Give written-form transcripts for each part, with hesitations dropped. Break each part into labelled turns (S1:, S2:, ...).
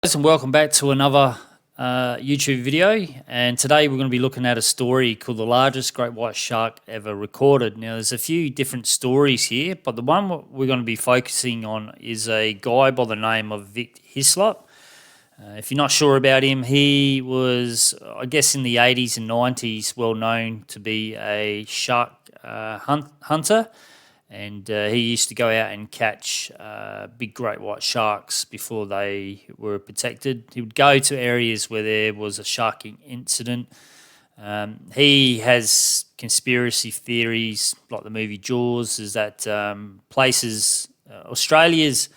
S1: Guys, and welcome back to another YouTube video. And today we're going to be looking at a story called the largest great white shark ever recorded. Now, there's a few different stories here, but the one we're going to be focusing on is a guy by the name of Vic Hislop. If you're not sure about him, he was, I guess, in the 80s and 90s, well known to be a shark hunter. And he used to go out and catch big great white sharks before they were protected. He would go to areas where there was a sharking incident. He has conspiracy theories, like the movie Jaws, is that Australia's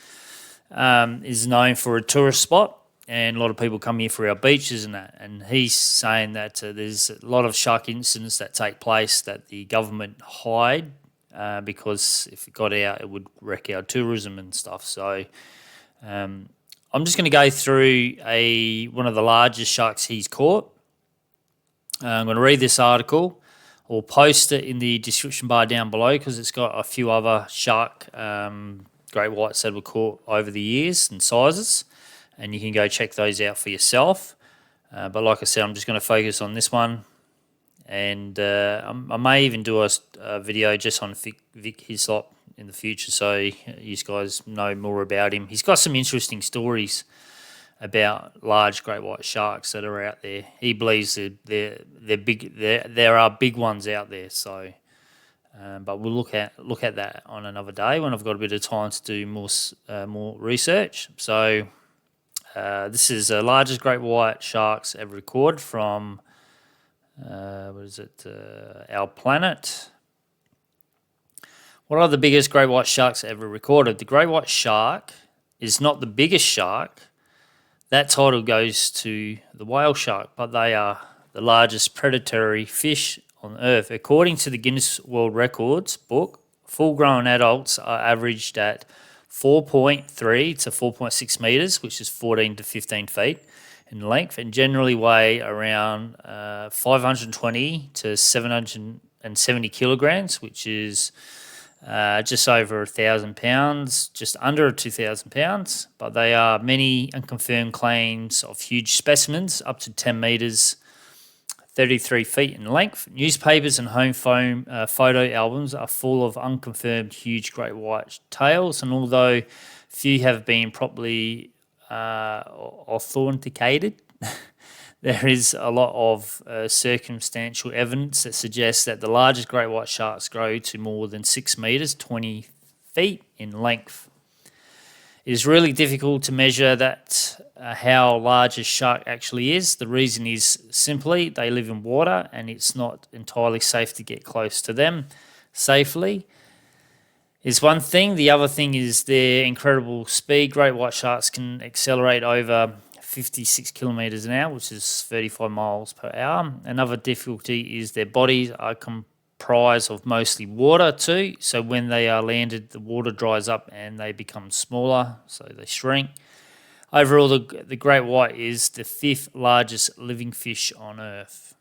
S1: is known for a tourist spot, and a lot of people come here for our beaches and that. And he's saying that there's a lot of shark incidents that take place that the government hide. Because if it got out, it would wreck our tourism and stuff. So I'm just going to go through one of the largest sharks he's caught. I'm going to read this article. I'll post it in the description bar down below because it's got a few other shark great whites that were caught over the years and sizes, and you can go check those out for yourself. But like I said, I'm just going to focus on this one. And I may even do a video just on Vic Hislop in the future, so you guys know more about him. He's got some interesting stories about large great white sharks that are out there. He believes that they're big. There are big ones out there. So, but we'll look at that on another day when I've got a bit of time to do more research. So, this is the largest great white sharks ever recorded from. Our Planet. What are the biggest great white sharks ever recorded? The great white shark is not the biggest shark. That title goes to the whale shark, but they are the largest predatory fish on Earth. According to the Guinness World Records book, full-grown adults are averaged at 4.3 to 4.6 meters, which is 14 to 15 feet. In length, and generally weigh around 520 to 770 kilograms, which is just over 1,000 pounds, just under 2,000 pounds. But there are many unconfirmed claims of huge specimens up to 10 meters, 33 feet in length. Newspapers and home phone photo albums are full of unconfirmed huge great white tails, and although few have been properly authenticated, there is a lot of circumstantial evidence that suggests that the largest great white sharks grow to more than 6 meters, 20 feet in length. It is really difficult to measure how large a shark actually is. The reason is simply they live in water and it's not entirely safe to get close to them safely. Is one thing. The other thing is their incredible speed. Great white sharks can accelerate over 56 kilometers an hour, which is 35 miles per hour. Another difficulty is their bodies are comprised of mostly water too. So when they are landed, the water dries up and they become smaller, so they shrink. Overall, the great white is the 5th largest living fish on Earth.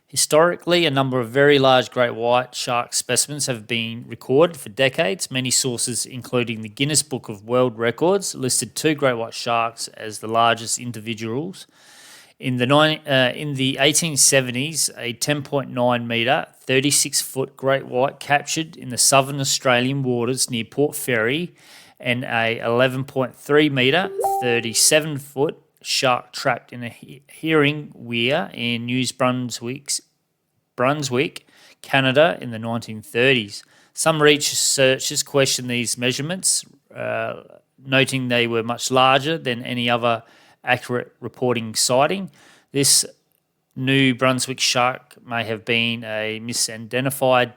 S1: Historically, a number of very large great white shark specimens have been recorded for decades. Many sources, including the Guinness Book of World Records, listed 2 great white sharks as the largest individuals. In the 1870s, a 10.9 metre, 36-foot great white captured in the southern Australian waters near Port Fairy, and a 11.3 metre, 37-foot shark trapped in a herring weir in New Brunswick, Canada in the 1930s. Some researchers question these measurements, noting they were much larger than any other accurate reporting sighting. This New Brunswick shark may have been a misidentified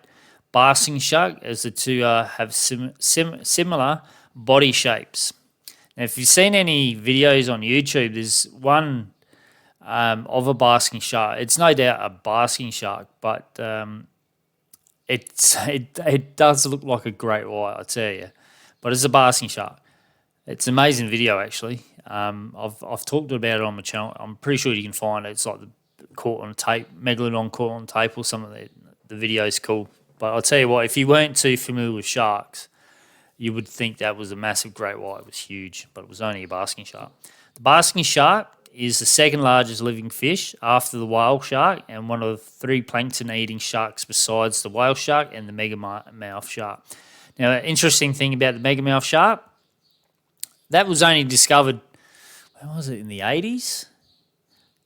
S1: basking shark, as the two have similar body shapes. Now, if you've seen any videos on YouTube, there's one of a basking shark. It's no doubt a basking shark, but it does look like a great white, I tell you. But it's a basking shark. It's an amazing video, actually. I've talked about it on my channel. I'm pretty sure you can find it. It's like the caught on tape, Megalodon caught on tape or something. The video's cool. But I'll tell you what, if you weren't too familiar with sharks, you would think that was a massive great white. It was huge, but it was only a basking shark. The basking shark is the second largest living fish after the whale shark and one of 3 plankton-eating sharks besides the whale shark and the megamouth shark. Now, an interesting thing about the megamouth shark, that was only discovered, when was it, in the 80s?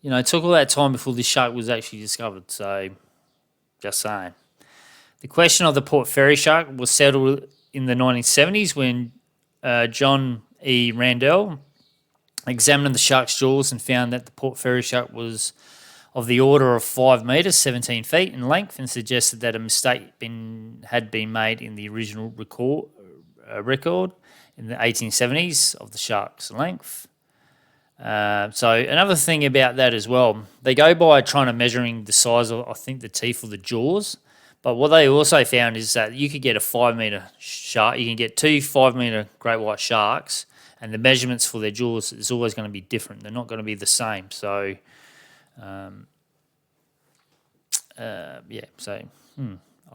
S1: You know, it took all that time before this shark was actually discovered, so just saying. The question of the Port Fairy shark was settled in the 1970s when John E. Randall examined the shark's jaws and found that the Port Fairy shark was of the order of 5 metres, 17 feet in length, and suggested that a mistake had been made in the original record in the 1870s of the shark's length. So another thing about that as well, they go by trying to measuring the size of, I think, the teeth or the jaws. But what they also found is that you could get a 5 metre shark, you can get 2 5 metre great white sharks, and the measurements for their jaws is always going to be different. They're not going to be the same. So, I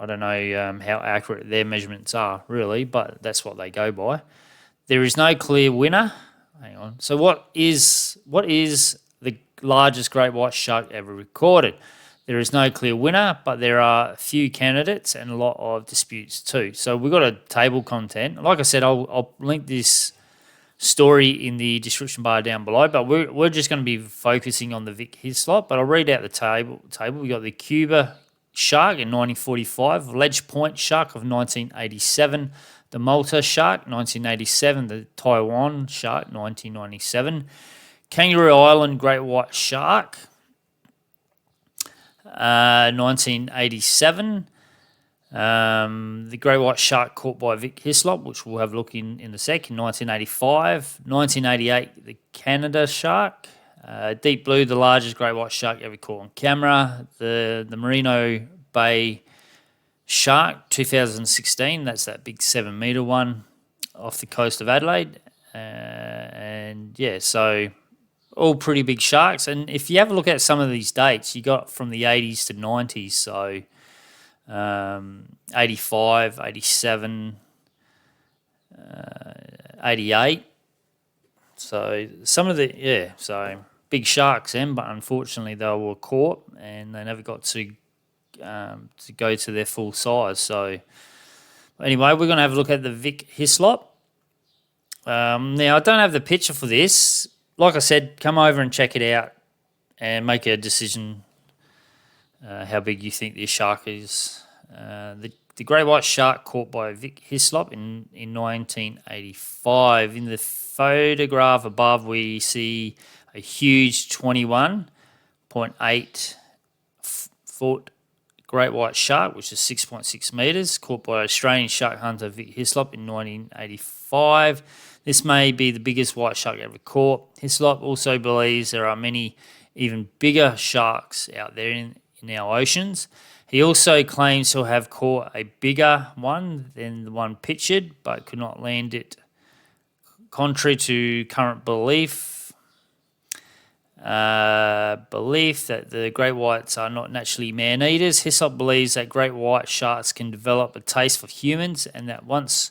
S1: don't know how accurate their measurements are really, but that's what they go by. There is no clear winner. Hang on. So what is the largest great white shark ever recorded? There is no clear winner, but there are a few candidates and a lot of disputes too. So we've got a table content. Like I said, I'll link this story in the description bar down below, but we're just going to be focusing on the Vic Hislop. But I'll read out the table. We got the Cuba shark in 1945, Ledge Point shark of 1987, the Malta shark 1987, the Taiwan shark 1997, Kangaroo Island great white shark 1987. The great white shark caught by Vic Hislop, which we'll have a look in a sec, in 1985. 1988, the Canada shark. Deep Blue, the largest great white shark ever caught on camera. The Merino Bay shark, 2016. That's that big 7 metre one off the coast of Adelaide. So all pretty big sharks. And if you have a look at some of these dates, you got from the 80s to 90s. So 85, 87, 88. So some of so big sharks then, but unfortunately they were caught and they never got to go to their full size. So anyway, we're going to have a look at the Vic Hislop. Now I don't have the picture for this. Like I said, come over and check it out and make a decision how big you think this shark is. The great white shark caught by Vic Hislop in 1985. In the photograph above, we see a huge 21.8 foot great white shark, which is 6.6 metres, caught by Australian shark hunter Vic Hislop in 1985. This may be the biggest white shark ever caught. Hislop also believes there are many even bigger sharks out there in our oceans. He also claims to have caught a bigger one than the one pictured, but could not land it. Contrary to current belief that the great whites are not naturally man-eaters, Hislop believes that great white sharks can develop a taste for humans and that once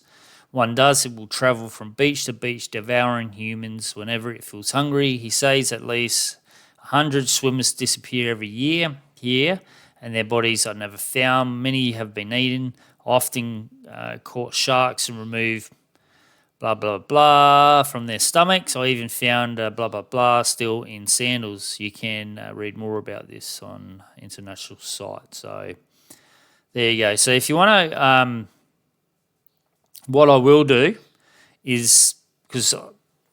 S1: one does, it will travel from beach to beach, devouring humans whenever it feels hungry. He says at least 100 swimmers disappear every year here, and their bodies are never found. Many have been eaten, often caught sharks and removed blah, blah, blah from their stomachs. I even found blah, blah, blah still in sandals. You can read more about this on international site. So there you go. So if you want to, what I will do is, because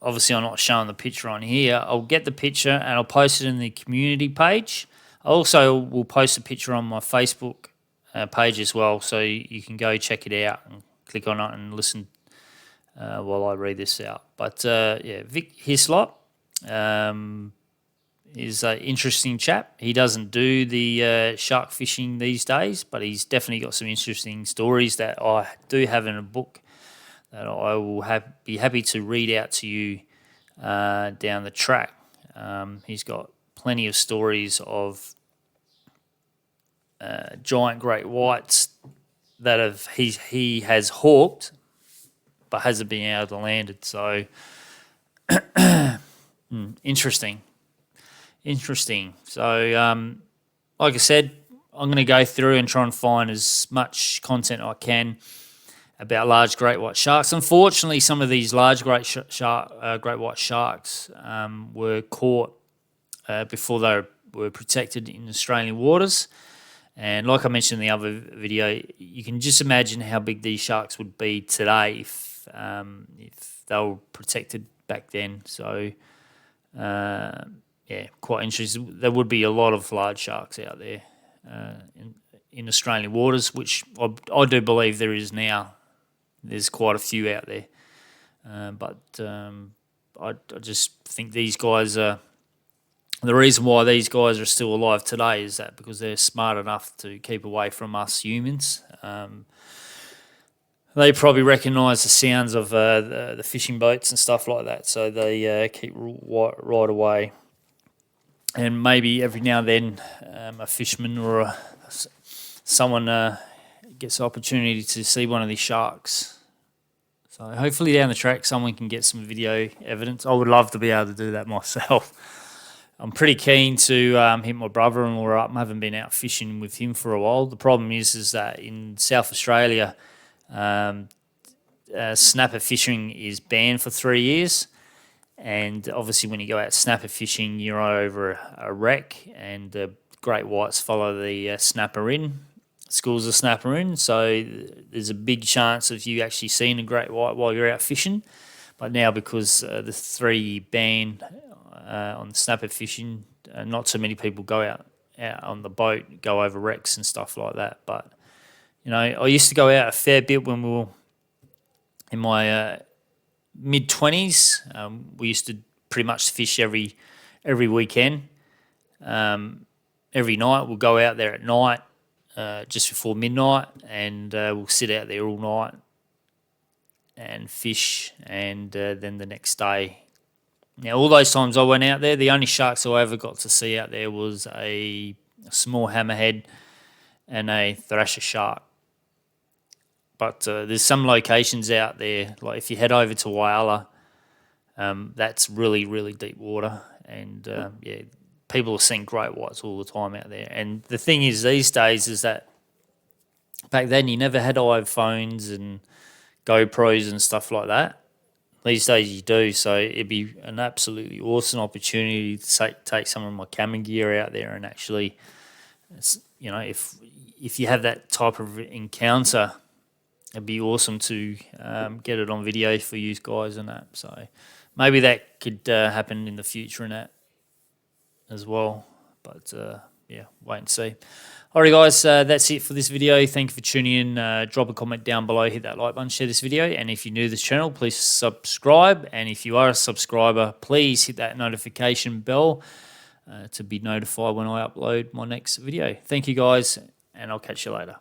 S1: obviously I'm not showing the picture on here, I'll get the picture and I'll post it in the community page. I also will post a picture on my Facebook page as well, so you can go check it out and click on it and listen while I read this out. But Vic Hislop is an interesting chap. He doesn't do the shark fishing these days, but he's definitely got some interesting stories that I do have in a book that I will be happy to read out to you down the track. He's got plenty of stories of giant great whites that he has hawked but hasn't been able to land it. So interesting. So like I said, I'm going to go through and try and find as much content I can about large great white sharks. Unfortunately, some of these large great white sharks were caught before they were protected in Australian waters. And like I mentioned in the other video, you can just imagine how big these sharks would be today if they were protected back then. So, yeah, quite interesting. There would be a lot of large sharks out there in Australian waters, which I do believe there is now. There's quite a few out there. But I just think these guys are... The reason why these guys are still alive today is that because they're smart enough to keep away from us humans. They probably recognise the sounds of the fishing boats and stuff like that, so they keep right away. And maybe every now and then a fisherman or someone gets the opportunity to see one of these sharks. So hopefully down the track someone can get some video evidence. I would love to be able to do that myself. I'm pretty keen to hit my brother-in-law up. I haven't been out fishing with him for a while. The problem is that in South Australia, snapper fishing is banned for 3 years. And obviously when you go out snapper fishing, you're over a wreck, and the great whites follow the snapper in, schools the snapper in. So there's a big chance of you actually seeing a great white while you're out fishing. But now because the 3-year ban on snapper fishing, not so many people go out on the boat, go over wrecks and stuff like that. But, you know, I used to go out a fair bit when we were in my mid-20s. We used to pretty much fish every weekend. Every night we'll go out there at night, just before midnight, and we'll sit out there all night and fish, and then the next day. Now, all those times I went out there, the only sharks I ever got to see out there was a small hammerhead and a thrasher shark. But there's some locations out there, like if you head over to Whyalla, that's really, really deep water. And, yeah, people are seeing great whites all the time out there. And the thing is these days is that back then you never had iPhones and GoPros and stuff like that. These days you do, so it'd be an absolutely awesome opportunity to take some of my camera gear out there and actually, you know, if you have that type of encounter, it'd be awesome to get it on video for you guys and that. So maybe that could happen in the future and that as well. But yeah, wait and see. Alright guys, that's it for this video. Thank you for tuning in. Drop a comment down below, hit that like button, share this video, and if you're new to this channel, please subscribe, and if you are a subscriber, please hit that notification bell to be notified when I upload my next video. Thank you guys, and I'll catch you later.